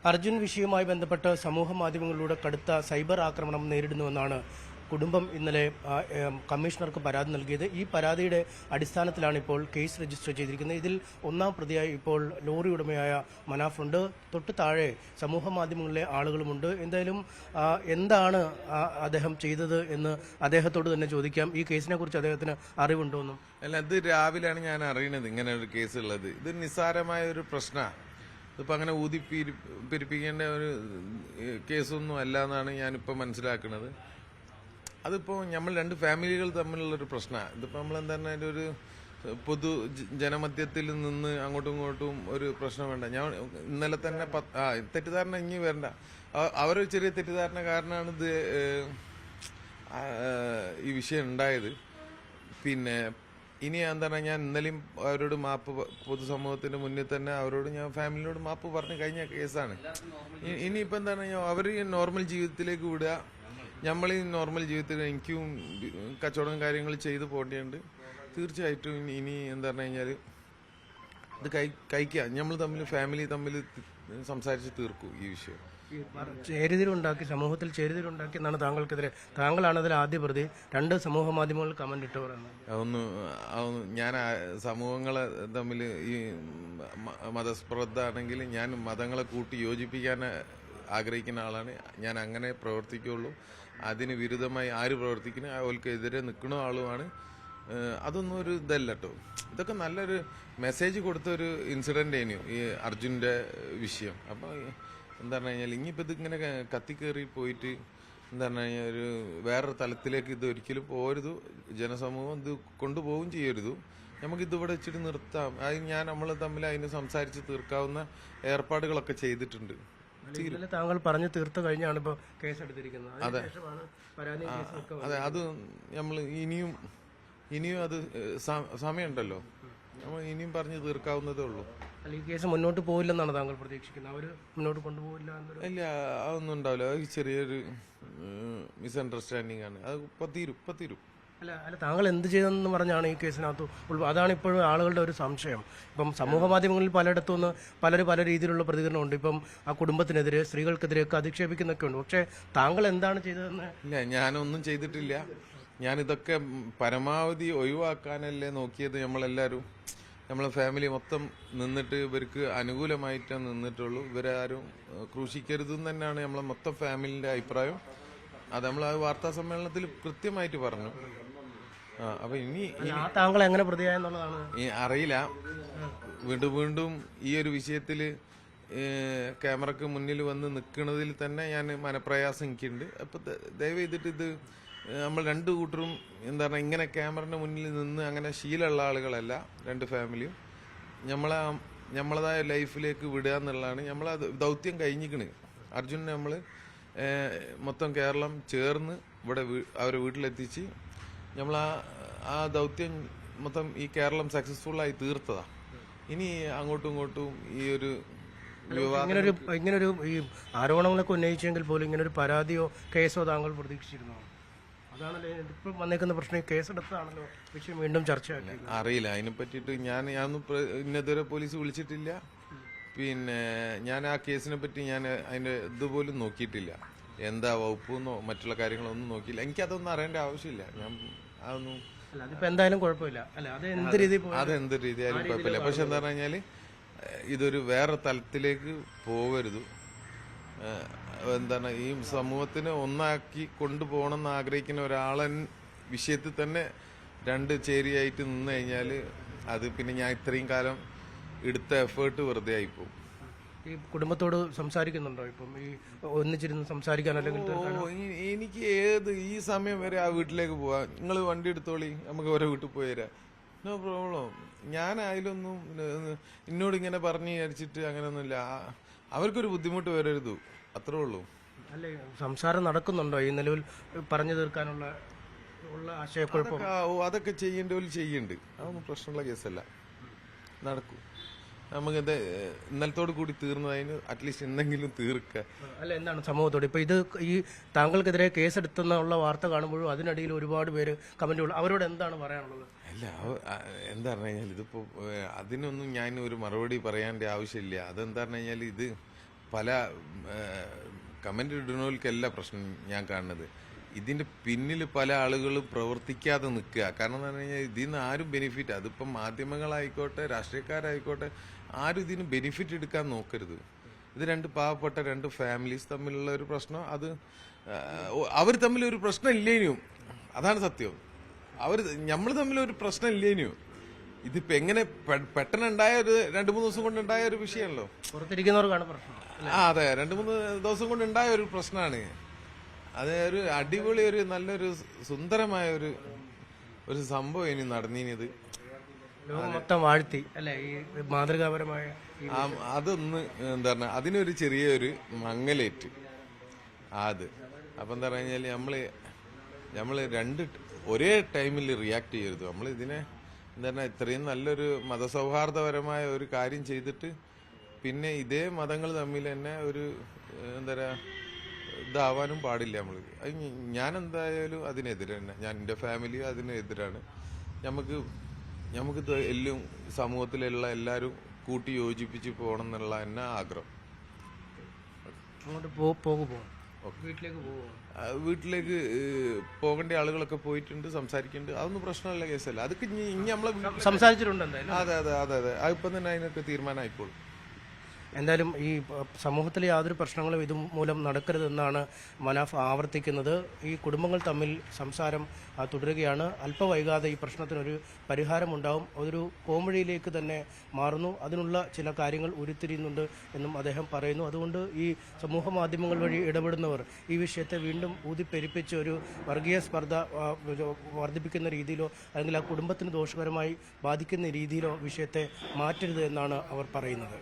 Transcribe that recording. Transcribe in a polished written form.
അർജുൻ വിഷയവുമായി ബന്ധപ്പെട്ട് സമൂഹ മാധ്യമങ്ങളിലൂടെ കടുത്ത സൈബർ ആക്രമണം നേരിടുന്നുവെന്നാണ് കുടുംബം ഇന്നലെ കമ്മീഷണർക്ക് പരാതി നൽകിയത്. ഈ പരാതിയുടെ അടിസ്ഥാനത്തിലാണ് ഇപ്പോൾ കേസ് രജിസ്റ്റർ ചെയ്തിരിക്കുന്നത്. ഇതിൽ ഒന്നാം പ്രതിയായി ഇപ്പോൾ ലോറി ഉടമയായ മനാഫുണ്ട്. തൊട്ട് താഴെ സമൂഹ മാധ്യമങ്ങളിലെ ആളുകളുമുണ്ട്. എന്തായാലും എന്താണ് അദ്ദേഹം ചെയ്തത് എന്ന് അദ്ദേഹത്തോട് തന്നെ ചോദിക്കാം. ഈ കേസിനെ കുറിച്ച് അദ്ദേഹത്തിന് അറിവുണ്ടോന്നും. അല്ല, ഇത് രാവിലെയാണ് ഞാൻ അറിയുന്നത് ഇങ്ങനെ ഒരു കേസ് ഉള്ളത്. ഇത് നിസ്സാരമായ ഒരു പ്രശ്നമാണ്. ഇതിപ്പോൾ അങ്ങനെ പെരുപ്പിക്കേണ്ട ഒരു കേസൊന്നും അല്ല എന്നാണ് ഞാനിപ്പോൾ മനസ്സിലാക്കുന്നത്. അതിപ്പോൾ നമ്മൾ രണ്ട് ഫാമിലികൾ തമ്മിലുള്ളൊരു പ്രശ്നമാണ്. ഇതിപ്പോൾ നമ്മളെന്താണ് അതിൻ്റെ ഒരു പൊതു ജനമധ്യത്തിൽ നിന്ന് അങ്ങോട്ടും ഇങ്ങോട്ടും ഒരു പ്രശ്നം വേണ്ട. ഞാൻ ഇന്നലെ തന്നെ തെറ്റിദ്ധാരണ ഇനി വരണ്ട. അവരൊരു ചെറിയ തെറ്റിദ്ധാരണ കാരണമാണ് ഇത് ഈ വിഷയം ഉണ്ടായത്. പിന്നെ ഇനി എന്താണ്, ഞാൻ ഇന്നലെയും അവരോട് മാപ്പ് പൊതുസമൂഹത്തിന്റെ മുന്നിൽ തന്നെ അവരോട് ഞാൻ ഫാമിലിയോട് മാപ്പ് പറഞ്ഞ് കഴിഞ്ഞ കേസാണ്. ഇനിയിപ്പോൾ എന്താണ്, അവർ നോർമൽ ജീവിതത്തിലേക്ക് വിടുക, നമ്മൾ ഈ നോർമൽ ജീവിതത്തിൽ എനിക്കും കച്ചവടം കാര്യങ്ങൾ ചെയ്ത് പോകേണ്ടതുണ്ട്. തീർച്ചയായിട്ടും ഇനി എന്താ പറഞ്ഞു കഴിഞ്ഞാൽ ഇത് കഴിക്കുക, നമ്മൾ തമ്മിൽ ഫാമിലി തമ്മിൽ സംസാരിച്ച് തീർക്കും ഈ വിഷയം. ചേരിതിരുണ്ടാക്കി, സമൂഹത്തിൽ ചേരിതിരുണ്ടാക്കി എന്നാണ് താങ്കൾക്കെതിരെ. താങ്കളാണ് അതിൽ ആദ്യ പ്രതി. രണ്ട് സമൂഹ മാധ്യമങ്ങളിൽ കമന്റ് ഇട്ടവരാണ്. ഞാൻ സമൂഹങ്ങളെ തമ്മിൽ ഈ മതസ്പർദ്ധ ആണെങ്കിൽ ഞാൻ മതങ്ങളെ കൂട്ടി യോജിപ്പിക്കാൻ ആഗ്രഹിക്കുന്ന ആളാണ്. ഞാൻ അങ്ങനെ പ്രവർത്തിക്കുകയുള്ളൂ. അതിന് വിരുദ്ധമായി ആര് പ്രവർത്തിക്കുന്നു അവർക്കെതിരെ നിൽക്കുന്ന ആളുമാണ്. അതൊന്നും ഒരു ഇതല്ല കേട്ടോ. ഇതൊക്കെ നല്ലൊരു മെസ്സേജ് കൊടുത്തൊരു ഇൻസിഡന്റ് ആയിരുന്നു ഈ അർജുൻ്റെ വിഷയം. അപ്പോൾ എന്താ പറഞ്ഞു കഴിഞ്ഞാൽ ഇനിയിപ്പോൾ ഇതിങ്ങനെ കത്തിക്കേറി പോയിട്ട് എന്താ പറഞ്ഞു കഴിഞ്ഞാൽ ഒരു വേറൊരു തലത്തിലേക്ക് ഇത് ഒരിക്കലും പോകരുത്. ജനസമൂഹം ഇത് കൊണ്ടുപോവുകയും ചെയ്യരുത്. നമുക്കിതിവിടെ വെച്ചിട്ട് നിർത്താം. നമ്മൾ തമ്മിൽ അതിന് സംസാരിച്ച് തീർക്കാവുന്ന ഏർപ്പാടുകളൊക്കെ ചെയ്തിട്ടുണ്ട്. താങ്കൾ പറഞ്ഞു തീർത്തു കഴിഞ്ഞാണ് ഇപ്പോൾ കേസെടുത്തിരിക്കുന്നത്. അതെ, അത് നമ്മൾ ഇനിയും അത് സമയമുണ്ടല്ലോ, നമ്മൾ ഇനിയും പറഞ്ഞു തീർക്കാവുന്നതേ ഉള്ളൂ. ഈ കേസ് മുന്നോട്ട് പോയില്ലെന്നാണ് താങ്കൾ പ്രതീക്ഷിക്കുന്നത്? അവർ മുന്നോട്ട് കൊണ്ടുപോകില്ല? ഇല്ല, അതൊന്നും ഉണ്ടാവില്ല. അത് ചെറിയൊരു മിസ്അണ്ടർസ്റ്റാൻഡിംഗ് ആണ്. അത് ഇപ്പം തീരും. അല്ല താങ്കൾ എന്ത് ചെയ്തെന്ന് പറഞ്ഞാണ് ഈ കേസിനകത്ത് അതാണ് ഇപ്പോഴും ആളുകളുടെ ഒരു സംശയം. ഇപ്പം സമൂഹ മാധ്യമങ്ങളിൽ പലയിടത്തു നിന്ന് പല രീതിയിലുള്ള പ്രതികരണമുണ്ട്. ഇപ്പം ആ കുടുംബത്തിനെതിരെ, സ്ത്രീകൾക്കെതിരെയൊക്കെ അധിക്ഷേപിക്കുന്നൊക്കെ ഉണ്ട്. പക്ഷേ താങ്കൾ എന്താണ് ചെയ്തതെന്ന്? ഇല്ല, ഞാനൊന്നും ചെയ്തിട്ടില്ല. ഞാനിതൊക്കെ പരമാവധി ഒഴിവാക്കാനല്ലേ നോക്കിയത്. നമ്മളെല്ലാവരും, നമ്മളെ ഫാമിലി മൊത്തം നിന്നിട്ട് ഇവർക്ക് അനുകൂലമായിട്ടേ നിന്നിട്ടുള്ളൂ. ഇവരാരും ക്രൂശിക്കരുതെന്ന് തന്നെയാണ് നമ്മളെ മൊത്തം ഫാമിലിന്റെ അഭിപ്രായം. അത് നമ്മൾ ആ വാർത്താ സമ്മേളനത്തിൽ കൃത്യമായിട്ട് പറഞ്ഞു. അപ്പൊ ഇനി താങ്കൾ എങ്ങനെ പ്രതിയായെന്നുള്ളതാണ് അറിയില്ല. വീണ്ടും ഈ ഒരു വിഷയത്തില് ക്യാമറക്ക് മുന്നിൽ വന്ന് നിൽക്കുന്നതിൽ തന്നെ ഞാൻ മനപ്രയാസം എനിക്കുണ്ട്. അപ്പൊ ദയവ് ചെയ്തിട്ട് ഇത് നമ്മൾ രണ്ടു കൂട്ടരും എന്താ പറയുക, ഇങ്ങനെ ക്യാമറയുടെ മുന്നിൽ നിന്ന് അങ്ങനെ ശീലമുള്ള ആളുകളല്ല രണ്ട് ഫാമിലിയും. നമ്മളതായ ലൈഫിലേക്ക് വിടുക എന്നുള്ളതാണ് നമ്മളെ ദൗത്യം. കഴിഞ്ഞിക്കണ്. അർജുനെ നമ്മൾ മൊത്തം കേരളം ചേർന്ന് ഇവിടെ അവരെ വീട്ടിലെത്തിച്ച് നമ്മൾ ആ ദൗത്യം മൊത്തം ഈ കേരളം സക്സസ്ഫുള്ളായി തീർത്തതാ. ഇനി അങ്ങോട്ടും ഇങ്ങോട്ടും ഈ ഒരു ഇങ്ങനൊരു ഈ ആരോപണങ്ങളൊക്കെ ഉന്നയിച്ചെങ്കിൽ പോലും ഇങ്ങനൊരു പരാതിയോ കേസോ താങ്കൾ പ്രതീക്ഷിച്ചിരുന്നോ? അതാണല്ലോ ഇപ്പം വന്നേക്കുന്ന പ്രശ്നം. കേസെടുത്തതാണല്ലോ വിഷയം വീണ്ടും ചർച്ചയാക്കി. അറിയില്ല അതിനെ പറ്റിയിട്ട്. ഞാനൊന്നും ഇന്നതുവരെ പോലീസ് വിളിച്ചിട്ടില്ല. പിന്നെ ഞാൻ ആ കേസിനെ പറ്റി ഞാൻ അതിന്റെ ഇതുപോലും നോക്കിയിട്ടില്ല. എന്താ വകുപ്പെന്നോ മറ്റുള്ള കാര്യങ്ങളൊന്നും നോക്കിയില്ല. എനിക്കതൊന്നും അറിയേണ്ട ആവശ്യമില്ല. ഞാൻ അതൊന്നും അതിപ്പോ എന്തായാലും കുഴപ്പമില്ല. അതെന്ത് രീതിയായാലും കുഴപ്പമില്ല. പക്ഷെ എന്താ പറഞ്ഞു കഴിഞ്ഞാല് ഇതൊരു വേറെ തലത്തിലേക്ക് പോവരുത്. എന്താണ്, ഈ സമൂഹത്തിനെ ഒന്നാക്കി കൊണ്ടുപോകണം എന്ന് ആഗ്രഹിക്കുന്ന ഒരാളൻ വിഷയത്തിൽ തന്നെ രണ്ട് ചേരിയായിട്ട് നിന്ന് കഴിഞ്ഞാൽ അത് പിന്നെ ഞാൻ ഇത്രയും കാലം എടുത്ത എഫേർട്ട് വെറുതെ ആയിപ്പോവും. ഈ കുടുംബത്തോട് സംസാരിക്കുന്നുണ്ടോ ഇപ്പം? ഈ ഒന്നിച്ചിരുന്ന് സംസാരിക്കാൻ അല്ലെങ്കിൽ എനിക്ക് ഈ സമയം വരെ ആ വീട്ടിലേക്ക് പോവാ. നിങ്ങൾ വണ്ടി എടുത്തോളി, നമുക്ക് ഓരോ വീട്ടിൽ പോയി തരാം, നോ പ്രോബ്ലം. ഞാൻ അതിലൊന്നും എന്നോട് ഇങ്ങനെ പറഞ്ഞു വിചാരിച്ചിട്ട് അങ്ങനെയൊന്നുമില്ല. അവർക്കൊരു ബുദ്ധിമുട്ട് വരരുത്, അത്രേ ഉള്ളൂ. അല്ലെ, സംസാരം നടക്കുന്നുണ്ടോ ഈ നിലവിൽ പറഞ്ഞു തീർക്കാനുള്ള ആശയക്കുഴപ്പം? അതൊക്കെ ചെയ്യേണ്ടവർ ചെയ്യുന്നുണ്ട്. അതൊന്നും പ്രശ്നമുള്ള കേസല്ല, നടക്കും. നമുക്കിത് ഇന്നലത്തോട് കൂടി തീർന്നതിന് അറ്റ്ലീസ്റ്റ് എന്തെങ്കിലും തീർക്കുക. അല്ല, എന്താണ് സമൂഹത്തോട് ഇപ്പൊ ഇത് ഈ താങ്കൾക്കെതിരെ കേസെടുത്തെന്നുള്ള വാർത്ത കാണുമ്പോഴും അതിനിടയിൽ ഒരുപാട് പേര് കമന്റുകൾ, അവരോട് എന്താണ് പറയാനുള്ളത്? അല്ല, എന്താ പറഞ്ഞു കഴിഞ്ഞാൽ ഇതിപ്പോ അതിനൊന്നും ഞാൻ ഒരു മറുപടി പറയേണ്ട ആവശ്യമില്ല. അതെന്താ പറഞ്ഞു കഴിഞ്ഞാൽ ഇത് പല കമന്റ് ഇടുന്നവർക്കല്ല പ്രശ്നം ഞാൻ കാണുന്നത്. ഇതിന്റെ പിന്നിൽ പല ആളുകളും പ്രവർത്തിക്കാതെ നിൽക്കുക. കാരണം എന്ന് പറഞ്ഞു കഴിഞ്ഞാൽ ഇതിൽ നിന്ന് ആരും ബെനിഫിറ്റ്, അതിപ്പം മാധ്യമങ്ങളായിക്കോട്ടെ രാഷ്ട്രീയക്കാരായിക്കോട്ടെ, ആരും ഇതിന് ബെനിഫിറ്റ് എടുക്കാൻ നോക്കരുത്. ഇത് രണ്ട് പാവപ്പെട്ട രണ്ട് ഫാമിലീസ് തമ്മിലുള്ള ഒരു പ്രശ്നം. അത് അവർ തമ്മിൽ ഒരു പ്രശ്നം ഇല്ലേനും, അതാണ് സത്യം. നമ്മൾ തമ്മിൽ ഒരു പ്രശ്നം ഇല്ലേനും. ഇതിപ്പോ എങ്ങനെ പെട്ടെന്ന് ഉണ്ടായ ഒരു 2-3 ദിവസം കൊണ്ട് ഉണ്ടായ ഒരു വിഷയമാണല്ലോ. പുറത്തിരിക്കുന്നവർക്കാണ് പ്രശ്നം. അതെ, 2-3 ദിവസം കൊണ്ട് ഉണ്ടായ ഒരു പ്രശ്നമാണ്. അത് ഒരു അടിപൊളി, ഒരു നല്ലൊരു സുന്ദരമായ ഒരു സംഭവം ഇനി നടന്നിയത്. ലോകം മൊത്തം വാഴ്ത്തി അല്ലെ ഈ മാതൃകാപരമായ അതൊന്ന് എന്താ പറഞ്ഞ, അതിനൊരു ചെറിയൊരു മങ്ങലേറ്റ് അത്. അപ്പൊ എന്താ പറഞ്ഞാല് നമ്മള് ഒരേ ടൈമിൽ റിയാക്ട് ചെയ്യരുത്. നമ്മൾ ഇതിനെ എന്താ പറഞ്ഞാൽ ഇത്രയും നല്ലൊരു മതസൗഹാർദ്ദപരമായ ഒരു കാര്യം ചെയ്തിട്ട് പിന്നെ ഇതേ മതങ്ങൾ തമ്മിൽ തന്നെ ഒരു എന്താ പറയാ ഇതാവാനും പാടില്ല. ഞാൻ എന്തായാലും അതിനെതിരെ തന്നെ, ഞാൻ എൻ്റെ ഫാമിലി അതിനെതിരാണ്. നമുക്ക് എല്ലാം സമൂഹത്തിലുള്ള എല്ലാവരും കൂട്ടി യോജിപ്പിച്ച് പോകണം എന്നുള്ള തന്നെ ആഗ്രഹം. അങ്ങോട്ട് വീട്ടിലേക്ക് പോകേണ്ട ആളുകളൊക്കെ പോയിട്ടുണ്ട്, സംസാരിക്കുന്നുണ്ട്. അതൊന്നും പ്രശ്നമല്ല, കേസല്ല. അതൊക്കെ ഇനി നമ്മളെ സംസാരിച്ചിട്ടുണ്ട് എന്തായാലും. അതെ അതെ അതെ അതെ അതിപ്പം തന്നെ അതിനൊക്കെ തീരുമാനമായിക്കോളും. എന്തായാലും ഈ സമൂഹത്തിലെ യാതൊരു പ്രശ്നങ്ങളും ഇതുമൂലം നടക്കരുതെന്നാണ് മനാഫ് ആവർത്തിക്കുന്നത്. ഈ കുടുംബങ്ങൾ തമ്മിൽ സംസാരം തുടരുകയാണ്. അല്പവൈകാതെ ഈ പ്രശ്നത്തിനൊരു പരിഹാരമുണ്ടാവും. അതൊരു പോംവഴിയിലേക്ക് തന്നെ മാറുന്നു. അതിനുള്ള ചില കാര്യങ്ങൾ ഉരുത്തിരിയുന്നുണ്ട് എന്നും അദ്ദേഹം പറയുന്നു. അതുകൊണ്ട് ഈ സമൂഹ മാധ്യമങ്ങൾ വഴി ഇടപെടുന്നവർ ഈ വിഷയത്തെ വീണ്ടും ഊതിപ്പെരുപ്പിച്ച് ഒരു വർഗീയ സ്പർദ്ധ വർദ്ധിപ്പിക്കുന്ന രീതിയിലോ അല്ലെങ്കിൽ ആ കുടുംബത്തിന് ദോഷകരമായി ബാധിക്കുന്ന രീതിയിലോ വിഷയത്തെ മാറ്റരുത് എന്നാണ് അവർ പറയുന്നത്.